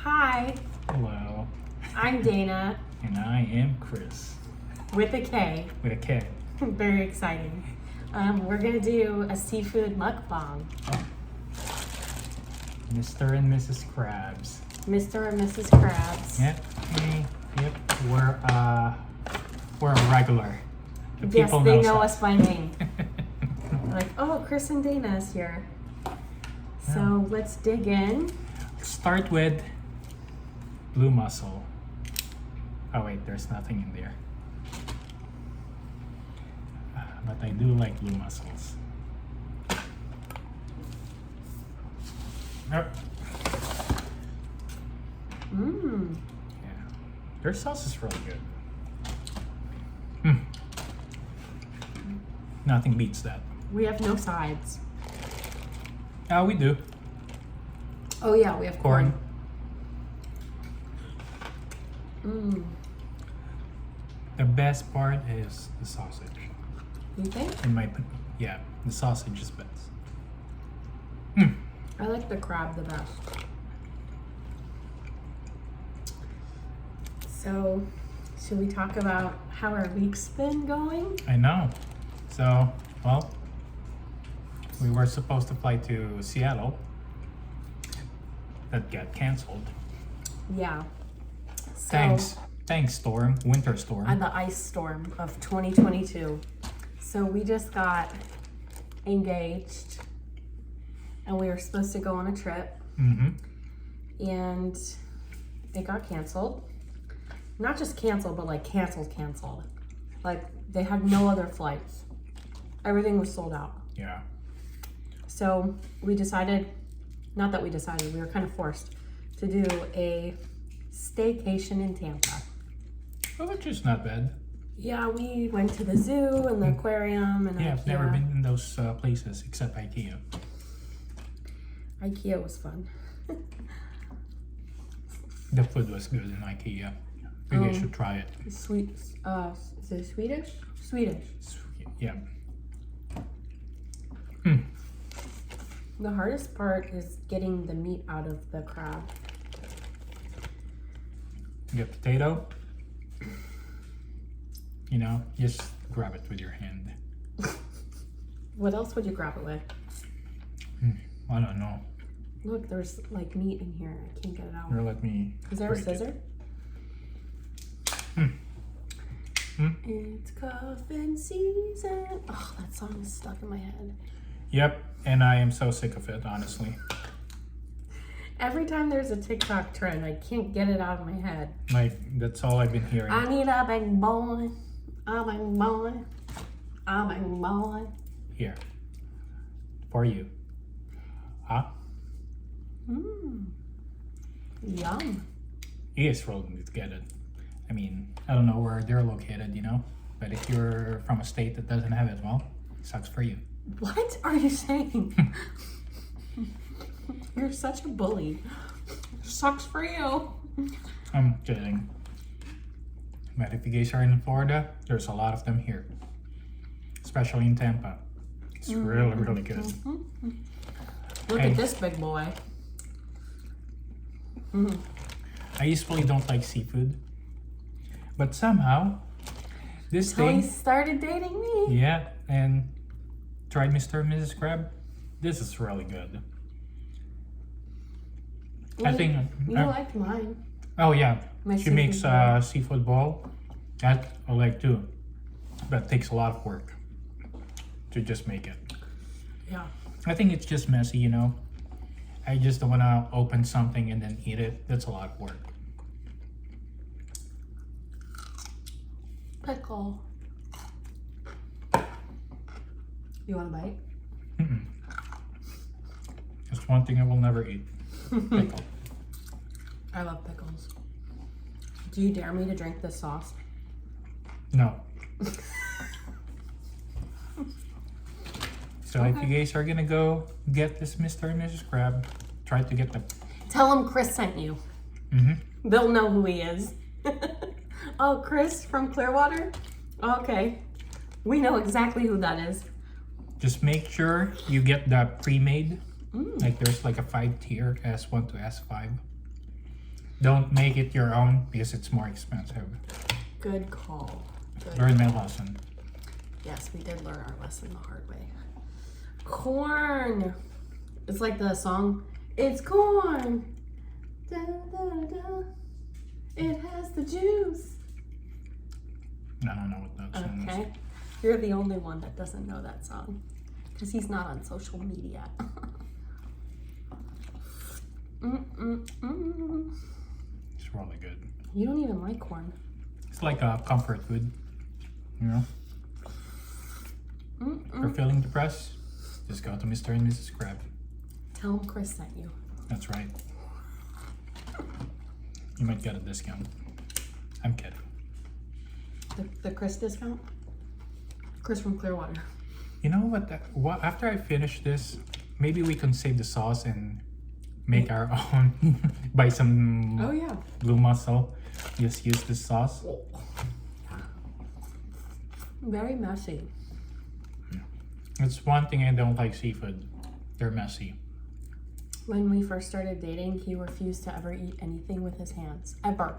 Hi, Hello, I'm Dana and I am Kris with a K. with a K. Very exciting. We're gonna do a seafood mukbang. Mr. and Mrs. Krabs. Mr. and Mrs. Krabs. Yep, yep. We're a regular. The Yes, people they knows know us by name. Like, oh, Kris and Dana is here. So let's dig in. Start with blue mussel. Oh wait, there's nothing in there. But I do like blue mussels. Yep. Mmm. Yeah, their sauce is really good. Nothing beats that. We have no sides. We do. Oh yeah, we have Corn. Mmm. The best part is the sausage. You think? Yeah, the sausage is best. I like the crab the best. So, should we talk about how our week's been going? I know. So, well, we were supposed to fly to Seattle. That got canceled. Yeah. So, Thanks, storm, winter storm. on the ice storm of 2022. So we just got engaged and we were supposed to go on a trip and it got canceled. Not just canceled, but like canceled. Like they had no other flights. Everything was sold out. Yeah. So we decided, not that we decided, we were kind of forced to do a staycation in Tampa. Well, which is not bad. Yeah, we went to the zoo and the aquarium and Yeah, IKEA. I've never been in those places except IKEA. IKEA was fun. The food was good in IKEA. You guys should try it. Sweet, is it Swedish? Swedish. Yeah. The hardest part is getting the meat out of the crab. You get potato. You know, just grab it with your hand. What else would you grab it with? I don't know. Look, there's like meat in here. I can't get it out. Here, let me. Is there a break it. scissor? It's cuffing season. Oh, that song is stuck in my head. Yep, and I am so sick of it, honestly. Every time there's a TikTok trend, I can't get it out of my head. Like, that's all I've been hearing. I need a big boy, a big boy, a big boy. Here. For you. Huh? Yum. It is really good to get it. I mean, I don't know where they're located, you know? But if you're from a state that doesn't have it, well, sucks for you. What are you saying? You're such a bully. Sucks for you. I'm kidding. But if you guys are in Florida, there's a lot of them here. Especially in Tampa. It's really, really good. Look at this big boy. I usually don't like seafood. But somehow, this Until he thing, started dating me. yeah, and tried Mr. and Mrs. Crab. This is really good. I think. You liked mine. Oh yeah, My she seafood makes bowl. seafood bowl. That I like too, but it takes a lot of work to just make it. Yeah. I think it's just messy, you know. I just don't want to open something and then eat it. That's a lot of work. Pickle. You want a bite? That's one thing I will never eat. Pickle. I love pickles. Do you dare me to drink this sauce? No. So if you guys are gonna go get this Mr. and Mrs. Crab, try to get the. Tell him Kris sent you. They'll know who he is. Oh, Kris from Clearwater? Okay. We know exactly who that is. Just make sure you get the pre-made. Like there's like a 5 tier, S1 to S5. Don't make it your own because it's more expensive. Good call. Good. Learn my lesson. Yes, we did learn our lesson the hard way. Corn. It's like the song, it's corn. Da, da, da. It has the juice. I don't know what that song is. Okay. You're the only one that doesn't know that song. Because he's not on social media. It's really good. You don't even like corn. It's like a comfort food. You know? If you're feeling depressed, just go to Mr. and Mrs. Crab. Tell him Kris sent you. That's right. You might get a discount. I'm kidding. The Kris discount? Kris from Clearwater. You know what? After I finish this, maybe we can save the sauce and make our own. Buy some Oh yeah. blue mussel. Just use this sauce. Oh. Very messy. It's one thing I don't like seafood. They're messy. When we first started dating, he refused to ever eat anything with his hands. Ever.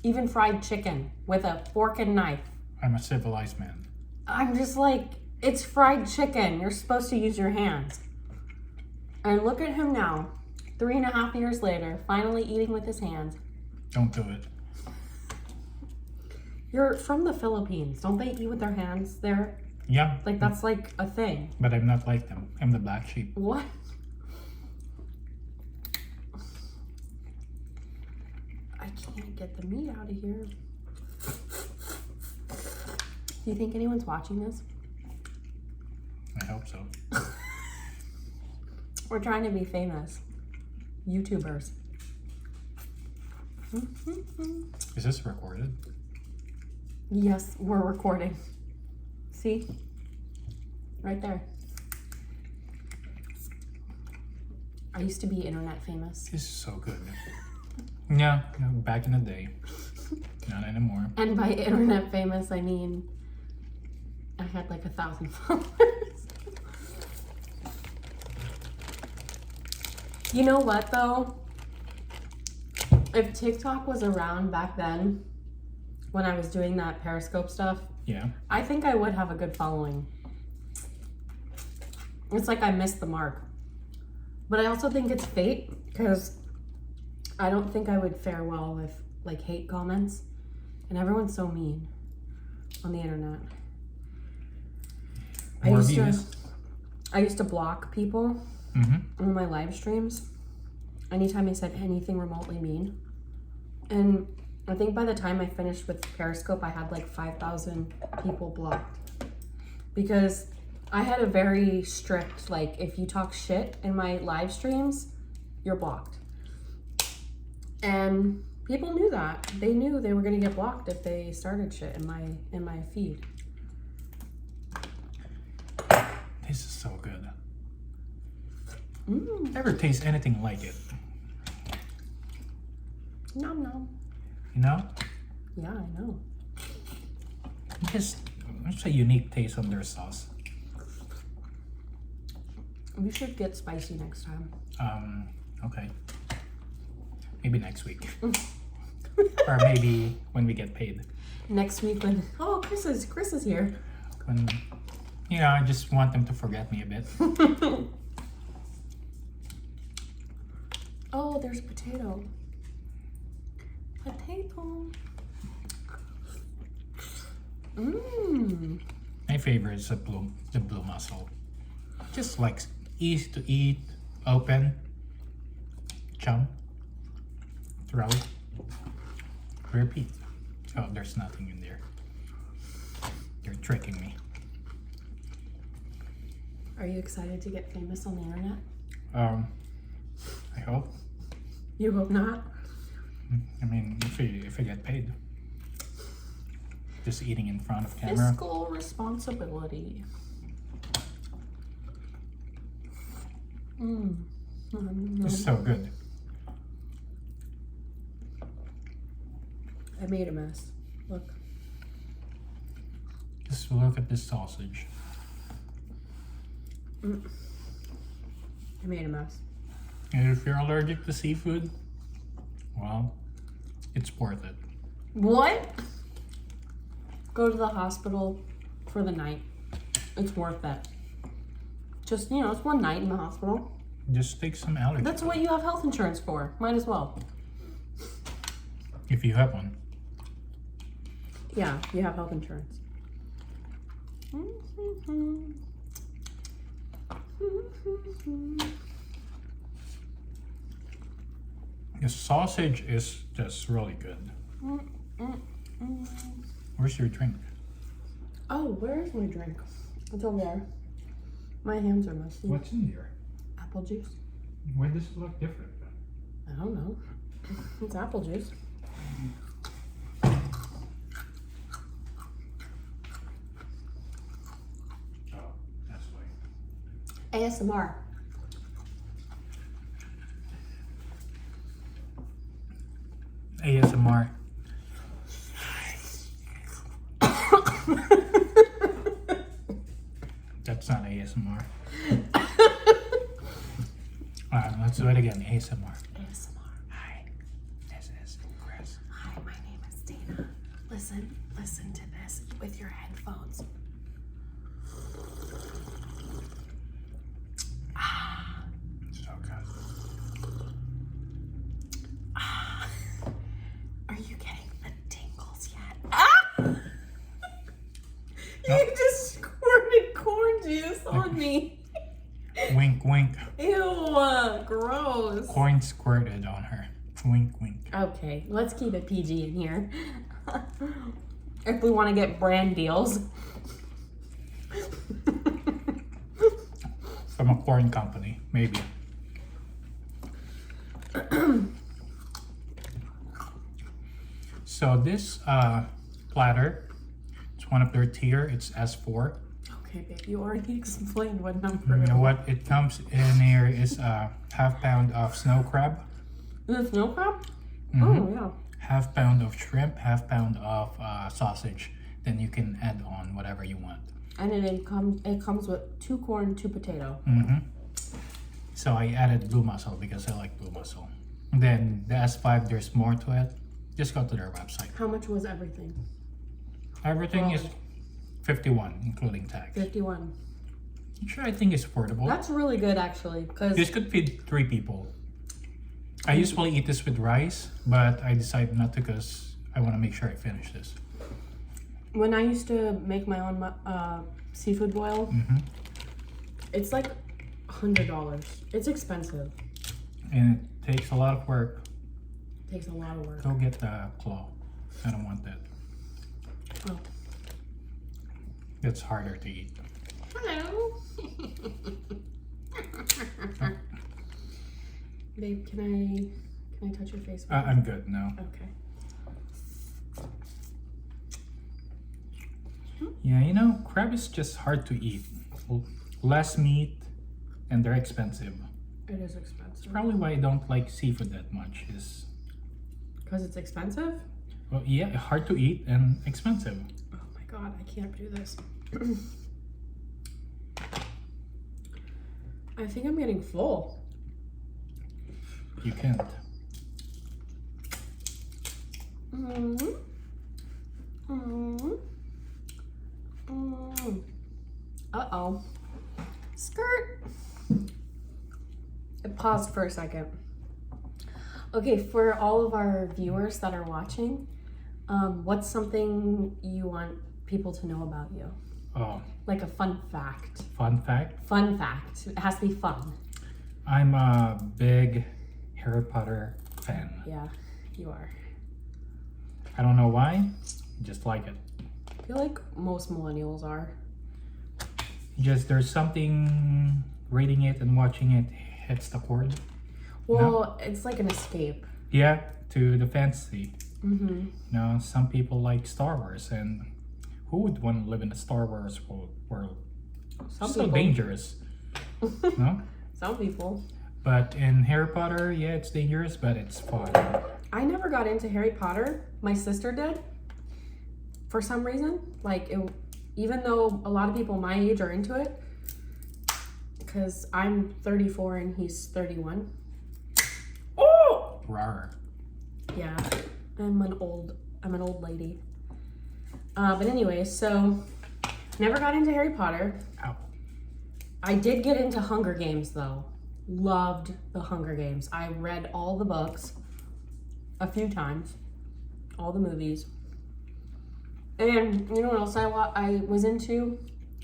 Even fried chicken with a fork and knife. I'm a civilized man. I'm just like, it's fried chicken. You're supposed to use your hands. And look at him now, 3.5 years later, finally eating with his hands. Don't do it. You're from the Philippines. Don't they eat with their hands there? Yeah. Like, that's like a thing. But I'm not like them. I'm the black sheep. What? I can't get the meat out of here. Do you think anyone's watching this? I hope so. We're trying to be famous. YouTubers. Is this recorded? Yes, we're recording. See? Right there. I used to be internet famous. This is so good. Yeah, back in the day. Not anymore. And by internet famous, I mean I had like 1,000 followers. You know what though? If TikTok was around back then, when I was doing that Periscope stuff, Yeah. I think I would have a good following. It's like I missed the mark. But I also think it's fate, because I don't think I would fare well with like hate comments. And everyone's so mean on the internet. I used to block people on my live streams anytime I said anything remotely mean. And I think by the time I finished with Periscope, I had like 5,000 people blocked. Because I had a very strict, like, if you talk shit in my live streams, you're blocked. And people knew that. They knew they were gonna get blocked if they started shit in my feed. This is so good. Mm. Never taste anything like it. Nom nom. You know? Yeah, I know. It's a unique taste on their sauce. We should get spicy next time. Okay. Maybe next week. Or maybe when we get paid. Next week when Kris is here. When I just want them to forget me a bit. Oh, there's potato. Potato. Mmm. My favorite is the blue mussel. Just like easy to eat, open, chum, throw, repeat. So there's nothing in there. You're tricking me. Are you excited to get famous on the internet? I hope. You hope not. I mean, if I get paid. Just eating in front of camera. Fiscal responsibility. This is so good. I made a mess. Look. Just look at this sausage. I made a mess. And if you're allergic to seafood, Well, it's worth it. What? Go to the hospital for the night. It's worth it. Just, you know, it's one night in the hospital. Just take some allergy. That's what you have health insurance for. Might as well. If you have one. Yeah, you have health insurance. The sausage is just really good. Where's your drink? Oh, where is my drink? It's over there. My hands are messy. What's in here? Apple juice. Why does it look different? I don't know. It's apple juice. Oh, that's why. ASMR. ASMR. That's not ASMR. Let's do it again. ASMR. ASMR. Hi, this is Kris. Hi, my name is Dana. Listen to this with your headphones. So good. Are you getting the tingles yet? Nope. You just squirted corn juice on me. Wink, wink. Ew, gross. Corn squirted on her. Wink, wink. Okay, let's keep it PG in here. If we want to get brand deals. From a corn company, maybe. So this platter, it's one of their tier. It's S4. Okay, babe, you already explained what number. You know what? It comes in here is a half pound of snow crab, Is it snow crab? Mhm. Oh, yeah. half pound of shrimp, half pound of sausage. Then you can add on whatever you want. And it comes with 2 corn, 2 potato. So I added blue mussel because I like blue mussel. Then the S5, there's more to it. Just go to their website. How much was everything? Everything is 51, including tax. 51. Which I think is affordable. That's really good, actually, because This could feed 3 people. I usually eat this with rice, but I decided not to because I want to make sure I finish this. when I used to make my own seafood boil, it's like $100. It's expensive. And it takes a lot of work. Takes a lot of work. Go get the claw. I don't want that. Oh. It's harder to eat. Hello. Babe, can I touch your face? I'm good now. Okay. Yeah, you know, crab is just hard to eat. Less meat, and they're expensive. It is expensive. Probably why I don't like seafood that much is, Because it's expensive? well, yeah, hard to eat and expensive. Oh my god, I can't do this. I think I'm getting full. You can't. Uh-oh. Skirt. I paused for a second. Okay, for all of our viewers that are watching, what's something you want people to know about you? Oh, Like a fun fact. fun fact. Fun fact. It has to be fun. I'm a big Harry Potter fan. Yeah, you are. I don't know why, just like it. I feel like most millennials are. Just there's something reading it and watching it hits the chord. Well, it's like an escape. Yeah, to the fantasy. Mm-hmm. You know, some people like Star Wars, and who would want to live in a Star Wars world? Some So people. dangerous. No? Some people. But in Harry Potter, yeah, it's dangerous, but it's fun. I never got into Harry Potter. My sister did. For some reason. Like, even though a lot of people my age are into it. Because I'm 34 and he's 31. Oh! Rawr. Yeah, I'm an old lady. But anyway, so never got into Harry Potter. Ow. I did get into Hunger Games though. Loved the Hunger Games. I read all the books a few times, all the movies. And you know what else I was into?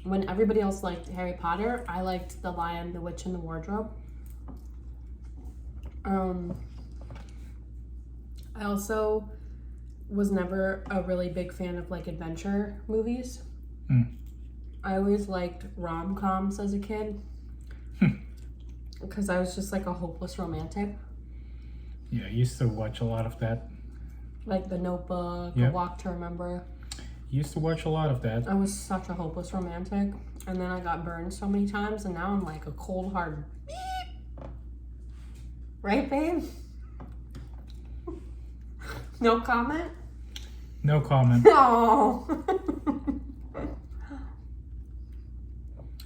When everybody else liked Harry Potter, I liked The Lion, the Witch, and the Wardrobe. I also was never a really big fan of like adventure movies. I always liked rom-coms as a kid because I was just like a hopeless romantic. Yeah, I used to watch a lot of that. Like The Notebook, Yep. A Walk to Remember. Used to watch a lot of that. I was such a hopeless romantic, and then I got burned so many times, and now I'm like a cold hard beep. Right, babe? No comment? No comment. No.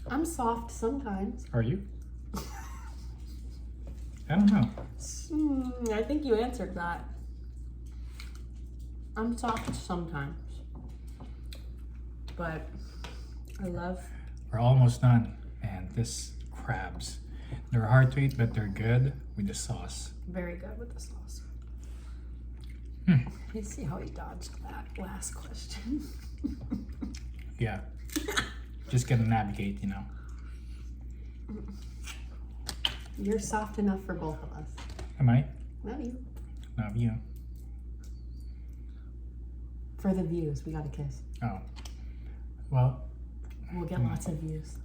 I'm soft sometimes. Are you? I don't know. I think you answered that. I'm soft sometimes. But I love... We're almost done. And this crabs. They're hard to eat, but they're good with the sauce. Very good with the sauce. You see how he dodged that last question. Yeah. Just gotta navigate, you know. You're soft enough for both of us. Am I? Love you. Love you. For the views, we gotta kiss. Oh. Well, We'll get lots of views.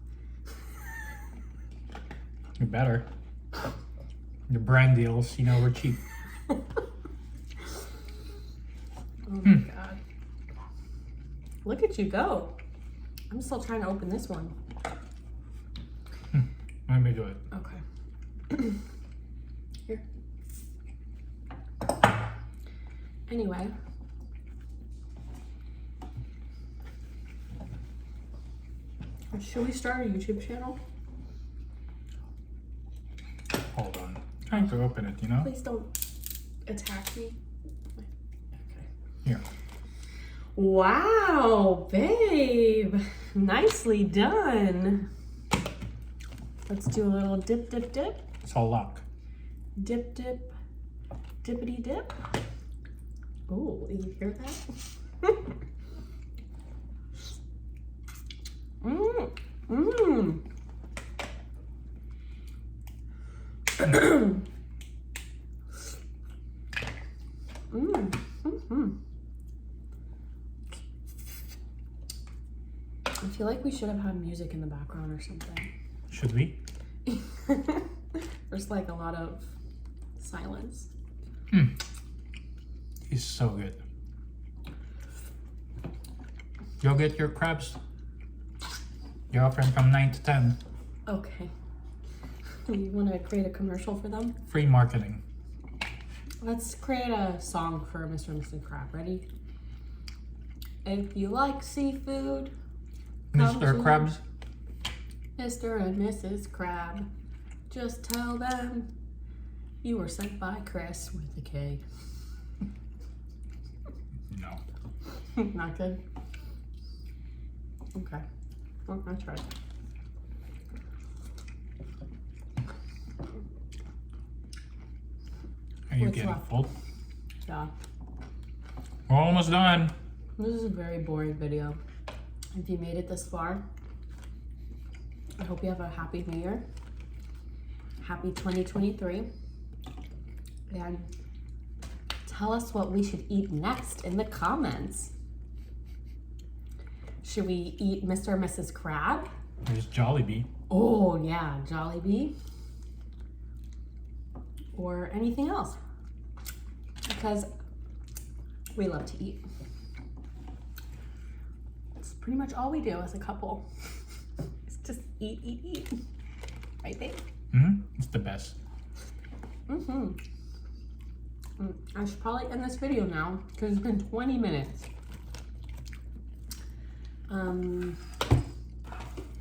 you better. The brand deals, you know, we're cheap. Oh my god. Look at you go. I'm still trying to open this one. Let me do it. Okay. Here. Anyway. Should we start a YouTube channel? Hold on. Trying to open it, you know? Please don't attack me. Okay. Here. Wow, babe. Nicely done. Let's do a little dip, dip, dip. It's all luck. Dip, dip, dippity dip. Oh, you hear that? Mmm. Mmm. I feel like we should have had music in the background or something. Should we? There's like a lot of silence. It's so good. You'll get your crabs. You're offering from 9 to 10. Okay. You want to create a commercial for them? Free marketing. Let's create a song for Mr. and Mrs. Crab. Ready? If you like seafood, come Mr. to Krabs. Mr. and Mrs. Crab. Just tell them you were sent by Kris with a K. No. Not good? Okay. Well, I tried. Are you What's getting left? full? Yeah. We're almost done. This is a very boring video. If you made it this far, I hope you have a happy new year. Happy 2023. And tell us what we should eat next in the comments. Should we eat Mr. and Mrs. Crab? There's Jollibee. Oh yeah, Jollibee. Or anything else. Because we love to eat. It's pretty much all we do as a couple. It's just eat, eat, eat. Right, babe? It's the best. I should probably end this video now because it's been 20 minutes.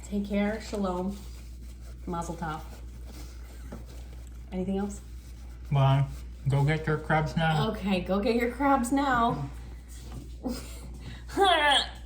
Take care. Shalom. Mazel tov. Anything else? Bye. Go get your crabs now. Okay, go get your crabs now.